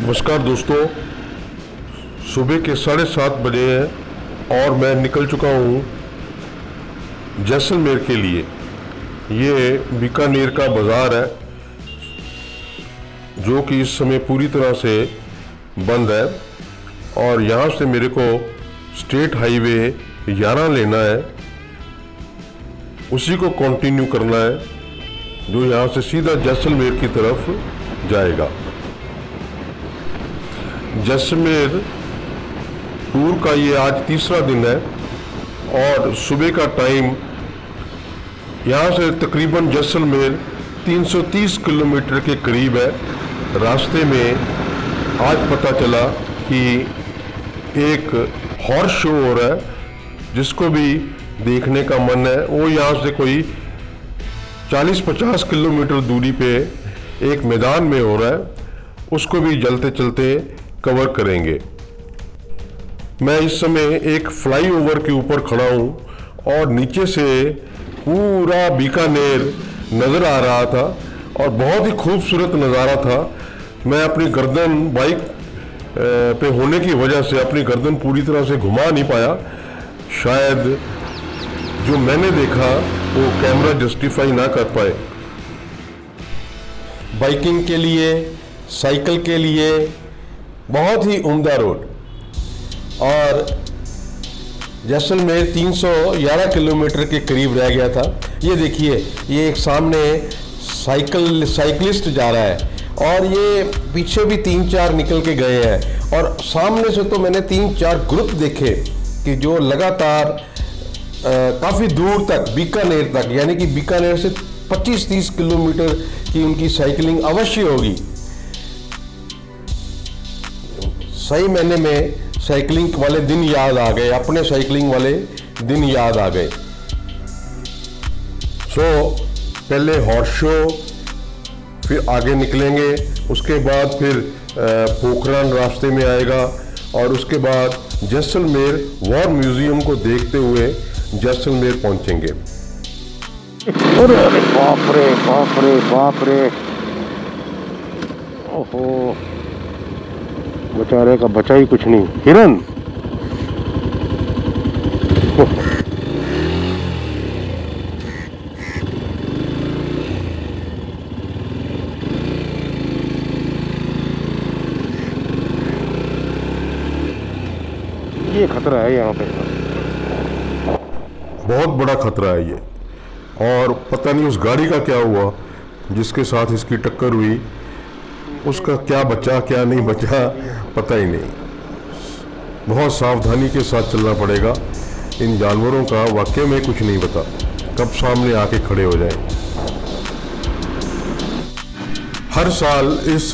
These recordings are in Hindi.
नमस्कार दोस्तों, सुबह के 7:30 बजे हैं और मैं निकल चुका हूँ जैसलमेर के लिए। ये बीकानेर का बाज़ार है जो कि इस समय पूरी तरह से बंद है और यहाँ से मेरे को स्टेट हाईवे 11 लेना है, उसी को कंटिन्यू करना है जो यहाँ से सीधा जैसलमेर की तरफ जाएगा। जैसलमेर टूर का ये आज तीसरा दिन है और सुबह का टाइम यहाँ से तकरीबन जैसलमेर 330 किलोमीटर के करीब है। रास्ते में आज पता चला कि एक हॉर्स शो हो रहा है जिसको भी देखने का मन है। वो यहाँ से कोई 40-50 किलोमीटर दूरी पे एक मैदान में हो रहा है, उसको भी चलते चलते कवर करेंगे। मैं इस समय एक फ्लाईओवर के ऊपर खड़ा हूँ और नीचे से पूरा बीकानेर नज़र आ रहा था और बहुत ही खूबसूरत नज़ारा था। मैं अपनी गर्दन बाइक पे होने की वजह से अपनी गर्दन पूरी तरह से घुमा नहीं पाया। शायद जो मैंने देखा वो कैमरा जस्टिफाई ना कर पाए। बाइकिंग के लिए, साइकिल के लिए बहुत ही उम्दा रोड। और जैसलमेर 311 किलोमीटर के करीब रह गया था। ये देखिए, ये एक सामने साइकिलिस्ट जा रहा है और ये पीछे भी 3-4 निकल के गए हैं। और सामने से तो मैंने 3-4 ग्रुप देखे कि जो लगातार काफ़ी दूर तक, बीकानेर तक, यानी कि बीकानेर से 25-30 किलोमीटर की उनकी साइकिलिंग अवश्य होगी। सही महीने में साइकिलिंग वाले दिन याद आ गए, अपने साइकिलिंग वाले दिन याद आ गए। पहले हॉर्स शो, फिर आगे निकलेंगे, उसके बाद फिर पोखरण रास्ते में आएगा और उसके बाद जैसलमेर वॉर म्यूजियम को देखते हुए जैसलमेर पहुंचेंगे। अरे बाप रे बाप रे बाप रे, ओहो, बेचारे का बचा ही कुछ नहीं। हिरन ये खतरा है यहाँ पे, बहुत बड़ा खतरा है ये। और पता नहीं उस गाड़ी का क्या हुआ जिसके साथ इसकी टक्कर हुई, उसका क्या बचा क्या नहीं बचा पता ही नहीं। बहुत सावधानी के साथ चलना पड़ेगा। इन जानवरों का वाकई में कुछ नहीं पता कब सामने आके खड़े हो जाए। हर साल इस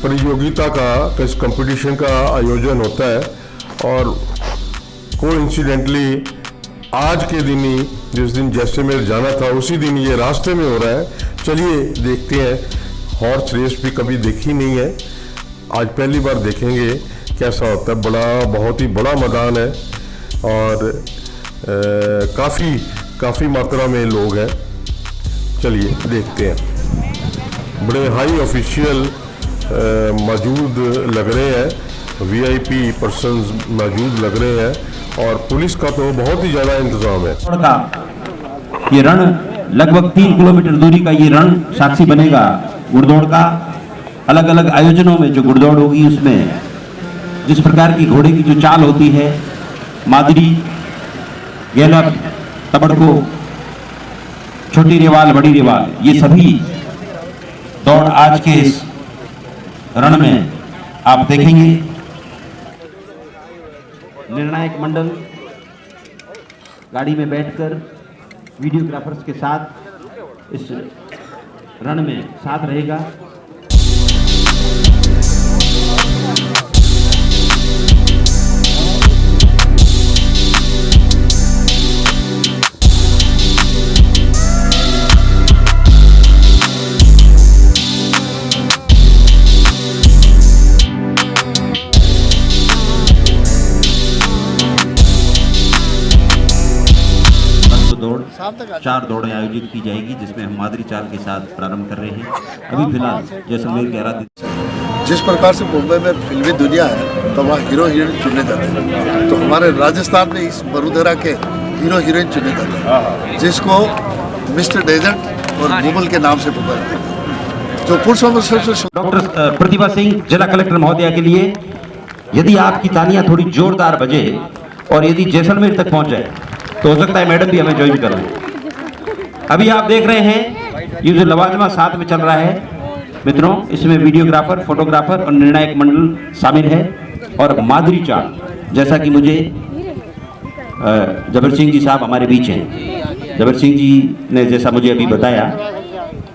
प्रतियोगिता का, इस कंपटीशन का आयोजन होता है और कोइंसिडेंटली आज के दिन ही, जिस दिन जैसलमेर जाना था, उसी दिन ये रास्ते में हो रहा है। चलिए देखते हैं। हॉर्स रेस भी कभी देखी नहीं है, आज पहली बार देखेंगे कैसा होता है। बहुत ही बड़ा मैदान है और काफ़ी मात्रा में लोग हैं। चलिए देखते हैं। बड़े हाई ऑफिशियल मौजूद लग रहे हैं, वीआईपी पर्सन्स मौजूद लग रहे हैं और पुलिस का तो बहुत ही ज़्यादा इंतजाम है। ये रण लगभग 3 किलोमीटर दूरी का ये रण साक्षी बनेगा घुड़दौड़ का। अलग अलग आयोजनों में जो घुड़दौड़ होगी उसमें जिस प्रकार की घोड़े की जो चाल होती है, मादरी, गैलप, तबड़को, छोटी रेवाल, बड़ी रेवाल, ये सभी दौड़ आज के इस रण में आप देखेंगे। निर्णायक मंडल गाड़ी में बैठकर वीडियोग्राफर्स के साथ इस रण में साथ रहेगा। दौड़ 4 दौड़ें आयोजित की जाएगी जिसमें हम मादरी चाल के साथ प्रारंभ कर रहे हैं। अभी फिलहाल जैसलमेर के आराध्य जिस प्रकार से मुंबई में फिल्मी दुनिया है तो वहाँ हीरो हीरोइन चुने जाते हैं, तो हमारे राजस्थान में इस वरुधरा के हीरो हीरोइन चुने जाते हैं, जिसको मिस्टर डेजर्ट और गूगल के नाम से पुकारा जाता है। जो पुरुषों में सबसे डॉक्टर प्रतिभा सिंह, जिला कलेक्टर महोदया के लिए यदि आपकी तालियां थोड़ी जोरदार बजे और यदि जैसलमेर तक पहुंच जाए तो हो सकता है मैडम भी हमें ज्वाइन कर लें। अभी आप देख रहे हैं ये जो लवाजमा साथ में चल रहा है मित्रों, इसमें वीडियोग्राफर, फोटोग्राफर और निर्णायक मंडल शामिल है और माधुरी चाल, जैसा कि मुझे जबर सिंह जी साहब हमारे बीच हैं। जबर सिंह जी ने जैसा मुझे अभी बताया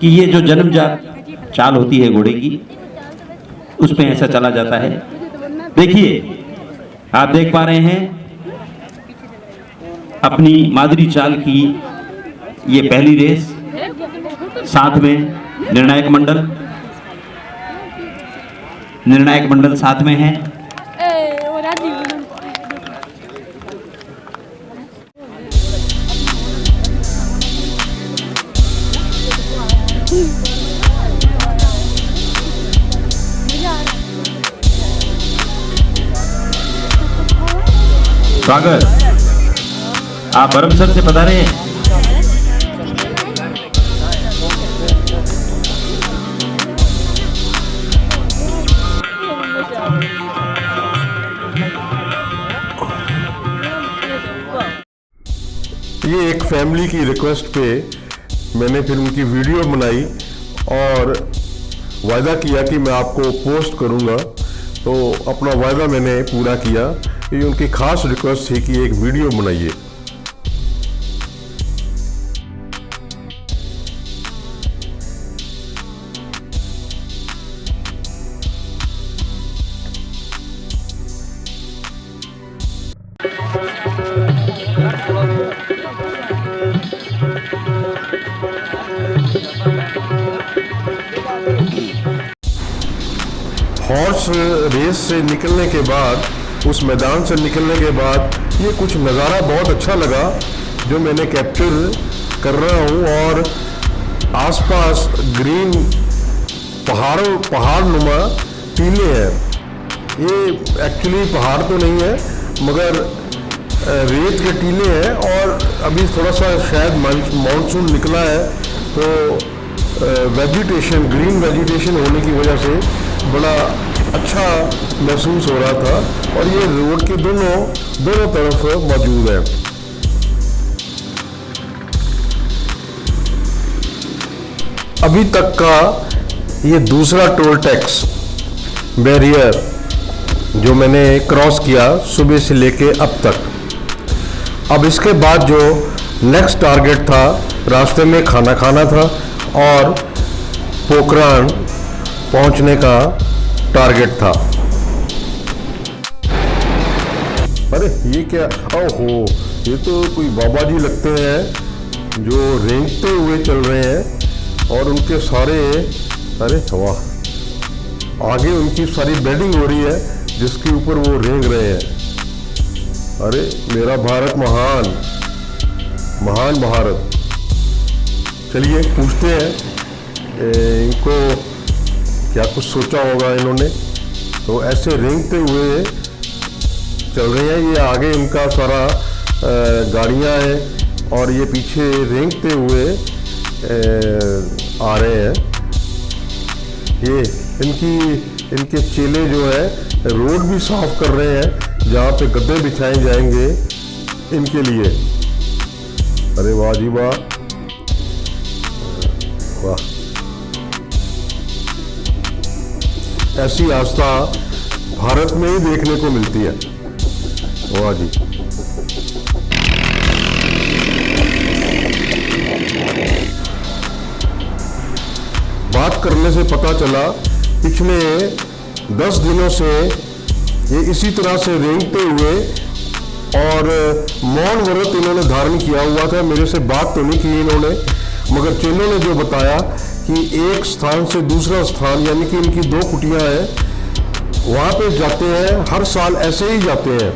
कि ये जो जन्मजात चाल होती है घोड़े की, उस पे ऐसा चला जाता है। देखिए, आप देख पा रहे हैं अपनी माधुरी चाल की ये पहली रेस, साथ में निर्णायक मंडल साथ में है। स्वागत, आप बरमसर से पधारे हैं। ये एक फैमिली की रिक्वेस्ट पे मैंने फिर उनकी वीडियो बनाई और वायदा किया कि मैं आपको पोस्ट करूंगा, तो अपना वायदा मैंने पूरा किया। ये उनकी खास रिक्वेस्ट थी कि एक वीडियो बनाइए। हॉर्स रेस से निकलने के बाद, उस मैदान से निकलने के बाद ये कुछ नज़ारा बहुत अच्छा लगा जो मैंने कैप्चर कर रहा हूँ। और आसपास ग्रीन पहाड़ नुमा टीले हैं। ये एक्चुअली पहाड़ तो नहीं है मगर रेत के टीले हैं, और अभी थोड़ा सा शायद मानसून निकला है तो वेजिटेशन, ग्रीन वेजिटेशन होने की वजह से बड़ा अच्छा महसूस हो रहा था। और ये रोड के दोनों तरफ मौजूद है। अभी तक का ये दूसरा टोल टैक्स बैरियर जो मैंने क्रॉस किया सुबह से लेके अब तक। अब इसके बाद जो नेक्स्ट टारगेट था, रास्ते में खाना खाना था और पोखरान पहुंचने का टारगेट था। अरे ये क्या, ओहो, ये तो कोई बाबा जी लगते हैं जो रेंगते हुए चल रहे हैं और उनके सारे, अरे वाह, आगे उनकी सारी बेडिंग हो रही है जिसके ऊपर वो रेंग रहे हैं। अरे मेरा भारत महान, महान भारत। चलिए पूछते हैं इनको क्या कुछ सोचा होगा इन्होंने। तो ऐसे रेंगते हुए चल रहे हैं, ये आगे इनका सारा गाड़ियां हैं और ये पीछे रेंगते हुए आ रहे हैं। ये इनके चेले जो है रोड भी साफ कर रहे हैं जहाँ पे गद्दे बिछाए जाएंगे इनके लिए। अरे वाह जी वाह, वाह, ऐसी आस्था भारत में ही देखने को मिलती है। वाह जी। बात करने से पता चला पिछले 10 दिनों से ये इसी तरह से रेंगते हुए और मौन व्रत इन्होंने धारण किया हुआ था। मेरे से बात तो नहीं की इन्होंने, मगर चेलों ने जो बताया कि एक स्थान से दूसरा स्थान, यानी कि इनकी 2 कुटियां हैं, वहाँ पे जाते हैं, हर साल ऐसे ही जाते हैं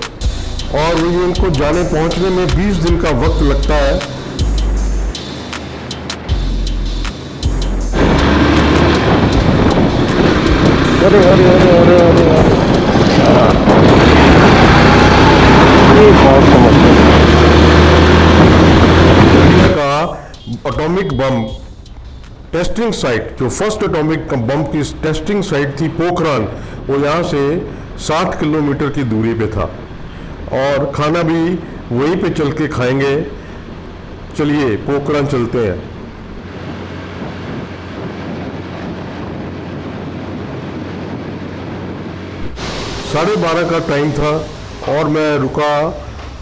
और ये इनको जाने पहुँचने में 20 दिन का वक्त लगता है। अरे अरे अरे अरे अरे ये बहुत समस्या है। इंडिया का एटॉमिक बम टेस्टिंग साइट, जो फर्स्ट एटॉमिक बम की टेस्टिंग साइट थी पोखरान, वो यहाँ से 60 किलोमीटर की दूरी पे था और खाना भी वहीं पे चल के खाएंगे। चलिए पोखरान चलते हैं। 12:30 का टाइम था और मैं रुका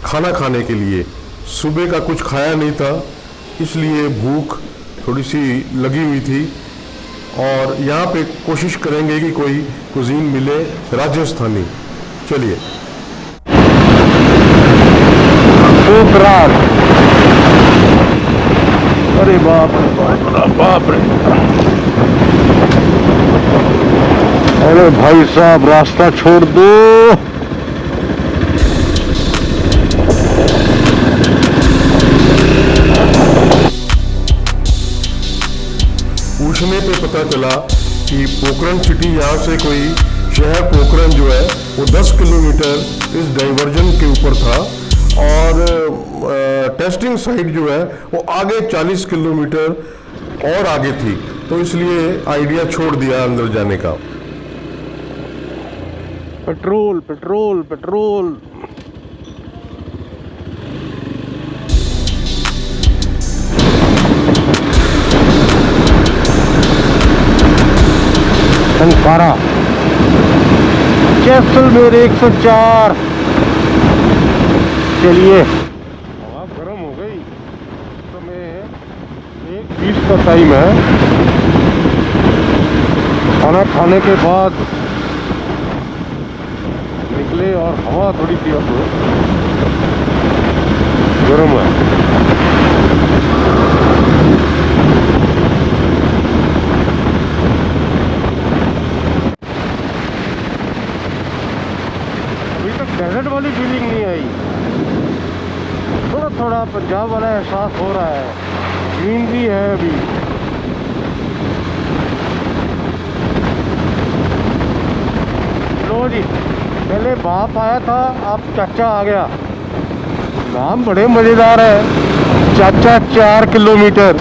खाना खाने के लिए। सुबह का कुछ खाया नहीं था, इसलिए भूख थोड़ी सी लगी हुई थी और यहाँ पे कोशिश करेंगे कि कोई कुजीन मिले राजस्थानी। चलिए। पोखरान, अरे बाप रे बाप, बाप रे। अरे भाई साहब रास्ता छोड़ दो। पूछने पे पता चला कि पोखरन सिटी, यहाँ से कोई शहर पोखरन जो है वो 10 किलोमीटर इस डाइवर्जन के ऊपर था और टेस्टिंग साइट जो है वो आगे 40 किलोमीटर और आगे थी, तो इसलिए आइडिया छोड़ दिया अंदर जाने का। Petrol petrol petrol. संकारा जैसलमेर 104। चलिए। हवा गर्म हो गई। इस समय 1:20 का टाइम है। खाना खाने के बाद निकले और हवा थोड़ी सी अब गर्म है। अभी तक डेजर्ट वाली फीलिंग नहीं आई, थोड़ा थोड़ा पंजाब वाला एहसास हो रहा है। ग्रीन भी है अभी। लो जी, पहले बाप आया था, अब चाचा आ गया। नाम बड़े मजेदार है, चाचा 4 किलोमीटर।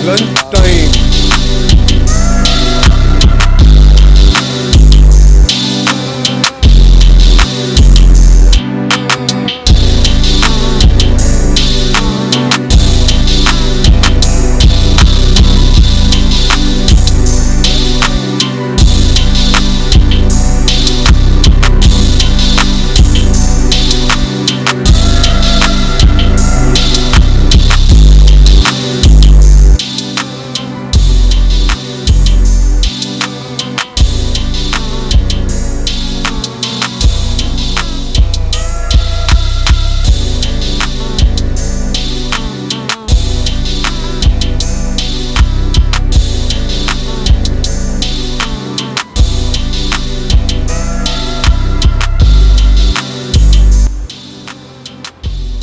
Lunch time.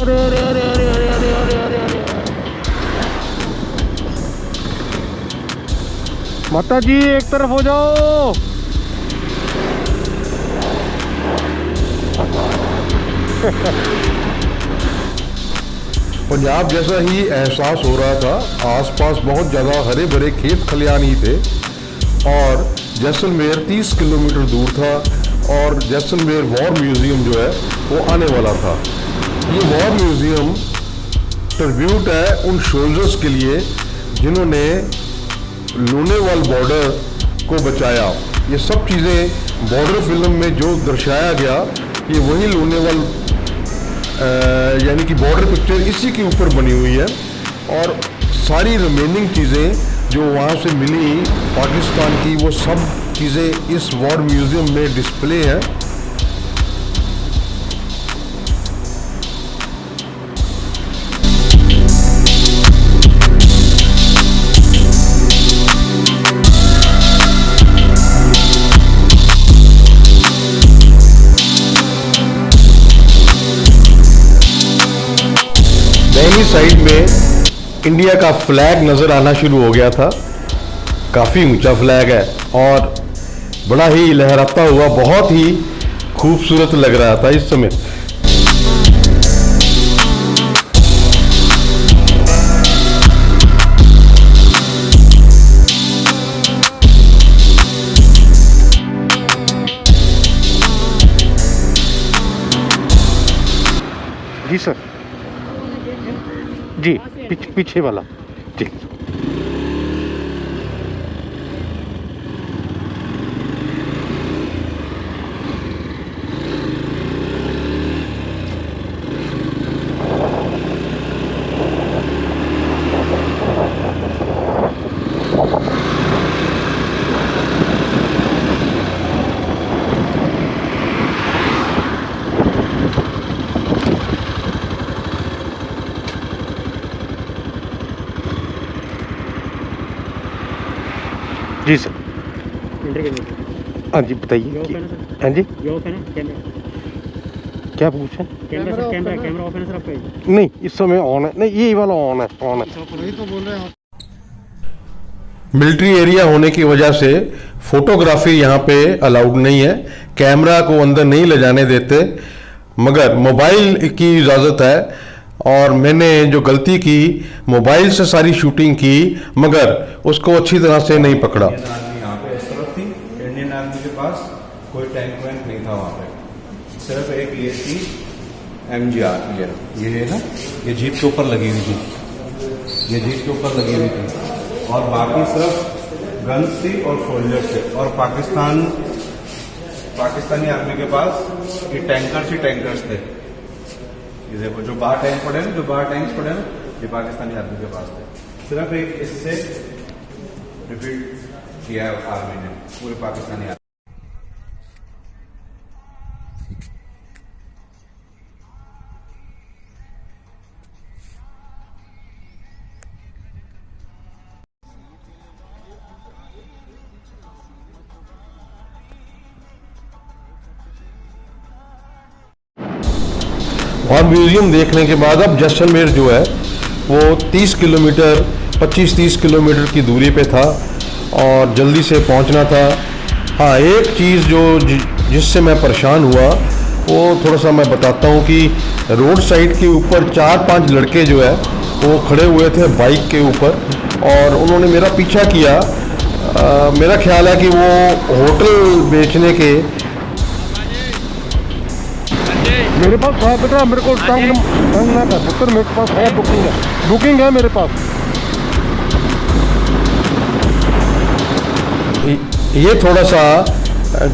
अरे अरे अरे अरे अरे अरे अरे अरे अरे। माता जी एक तरफ हो जाओ। पंजाब जैसा ही एहसास हो रहा था। आसपास बहुत ज़्यादा हरे भरे खेत खलियान ही थे और जैसलमेर 30 किलोमीटर दूर था और जैसलमेर वॉर म्यूज़ियम जो है वो आने वाला था। ये वॉर म्यूज़ियम ट्रिब्यूट है उन सोल्जर्स के लिए जिन्होंने लोनेवाल बॉर्डर को बचाया। ये सब चीज़ें बॉर्डर फिल्म में जो दर्शाया गया, ये वही लोनेवाल यानी कि बॉर्डर पिक्चर इसी के ऊपर बनी हुई है और सारी रिमेनिंग चीज़ें जो वहाँ से मिली पाकिस्तान की, वो सब चीज़ें इस वॉर म्यूज़ियम में डिस्प्ले हैं। दाहिनी साइड में इंडिया का फ्लैग नज़र आना शुरू हो गया था। काफ़ी ऊंचा फ्लैग है और बड़ा ही लहराता हुआ बहुत ही खूबसूरत लग रहा था इस समय। जी सर, जी पीछे वाला जी। जी सर, हाँ जी बताइए। हाँ जी, क्या पूछा? कैमरा ऑफ है ना सर आपका? नहीं, इस समय ऑन है। नहीं, ये वाला ऑन है, ऑन है। वही तो बोल रहे हैं आप। मिलिट्री एरिया होने की वजह से फोटोग्राफी यहाँ पे अलाउड नहीं है, कैमरा को अंदर नहीं ले जाने देते, मगर मोबाइल की इजाज़त है। और मैंने जो गलती की, मोबाइल से सारी शूटिंग की मगर उसको अच्छी तरह से नहीं पकड़ा। इंडियन आर्मी यहाँ पे इस तरफ थी। इंडियन आर्मी के पास कोई टैंक वैंक नहीं था वहाँ पे, सिर्फ एक ये थी MGR, ये है ना, ये जीप के ऊपर लगी हुई थी, ये जीप के ऊपर लगी हुई थी, और बाकी सिर्फ गन्स थी और सोल्जर्स थे। और पाकिस्तानी आर्मी के पास ये टैंकर्स ही टैंकर्स थे। ये देखो जो बाहर टैंक्स पड़े ना, ये पाकिस्तानी आर्मी के पास थे। सिर्फ एक इससे रिपीट किया है आर्मी ने, पूरे पाकिस्तानी आर्मी। और म्यूज़ियम देखने के बाद अब जैसलमेर जो है वो 30 किलोमीटर 25-30 किलोमीटर की दूरी पे था और जल्दी से पहुंचना था। हाँ, एक चीज़ जिससे मैं परेशान हुआ वो थोड़ा सा मैं बताता हूँ कि रोड साइड के ऊपर 4-5 लड़के जो है वो खड़े हुए थे बाइक के ऊपर और उन्होंने मेरा पीछा किया। मेरा ख्याल है कि वो होटल बेचने के। मेरे पास है बेटा, मेरे को तंग ना कर पुत्र, मेरे पास है, बुकिंग है मेरे पास। ये थोड़ा सा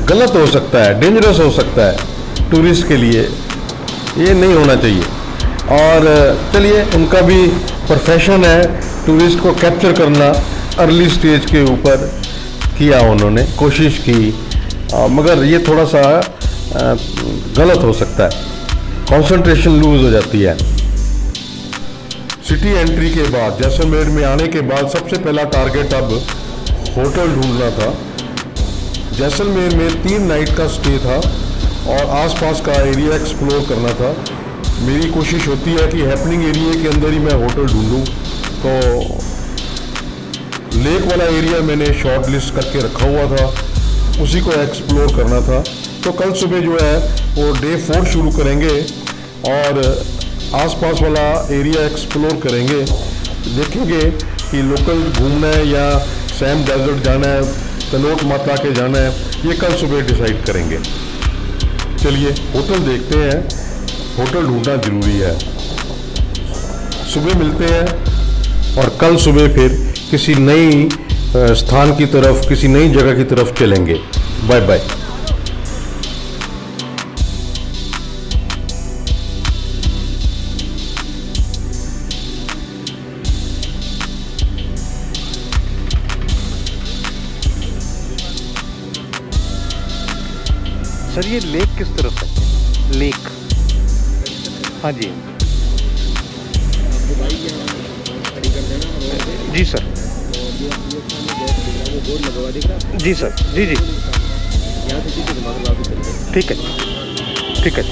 गलत हो सकता है, डेंजरस हो सकता है टूरिस्ट के लिए, ये नहीं होना चाहिए। और चलिए, उनका भी प्रोफेशन है टूरिस्ट को कैप्चर करना, अर्ली स्टेज के ऊपर किया उन्होंने, कोशिश की, मगर ये थोड़ा सा गलत हो सकता है, कंसंट्रेशन लूज हो जाती है। सिटी एंट्री के बाद, जैसलमेर में आने के बाद सबसे पहला टारगेट अब होटल ढूंढना था। जैसलमेर में 3 नाइट का स्टे था और आसपास का एरिया एक्सप्लोर करना था। मेरी कोशिश होती है कि हैपनिंग एरिया के अंदर ही मैं होटल ढूंढूं, तो लेक वाला एरिया मैंने शॉर्ट लिस्ट करके रखा हुआ था, उसी को एक्सप्लोर करना था। तो कल सुबह जो है वो डे 4 शुरू करेंगे और आसपास वाला एरिया एक्सप्लोर करेंगे, देखेंगे कि लोकल घूमना है या सैम डेजर्ट जाना है, तनोट माता के जाना है, ये कल सुबह डिसाइड करेंगे। चलिए होटल देखते हैं, होटल ढूंढना ज़रूरी है। सुबह मिलते हैं और कल सुबह फिर किसी नई स्थान की तरफ, किसी नई जगह की तरफ चलेंगे। Bye bye. सर ये लेक किस तरफ है? लेक, हाँ जी जी सर, जी सर, जी जी, ठीक है, ठीक है।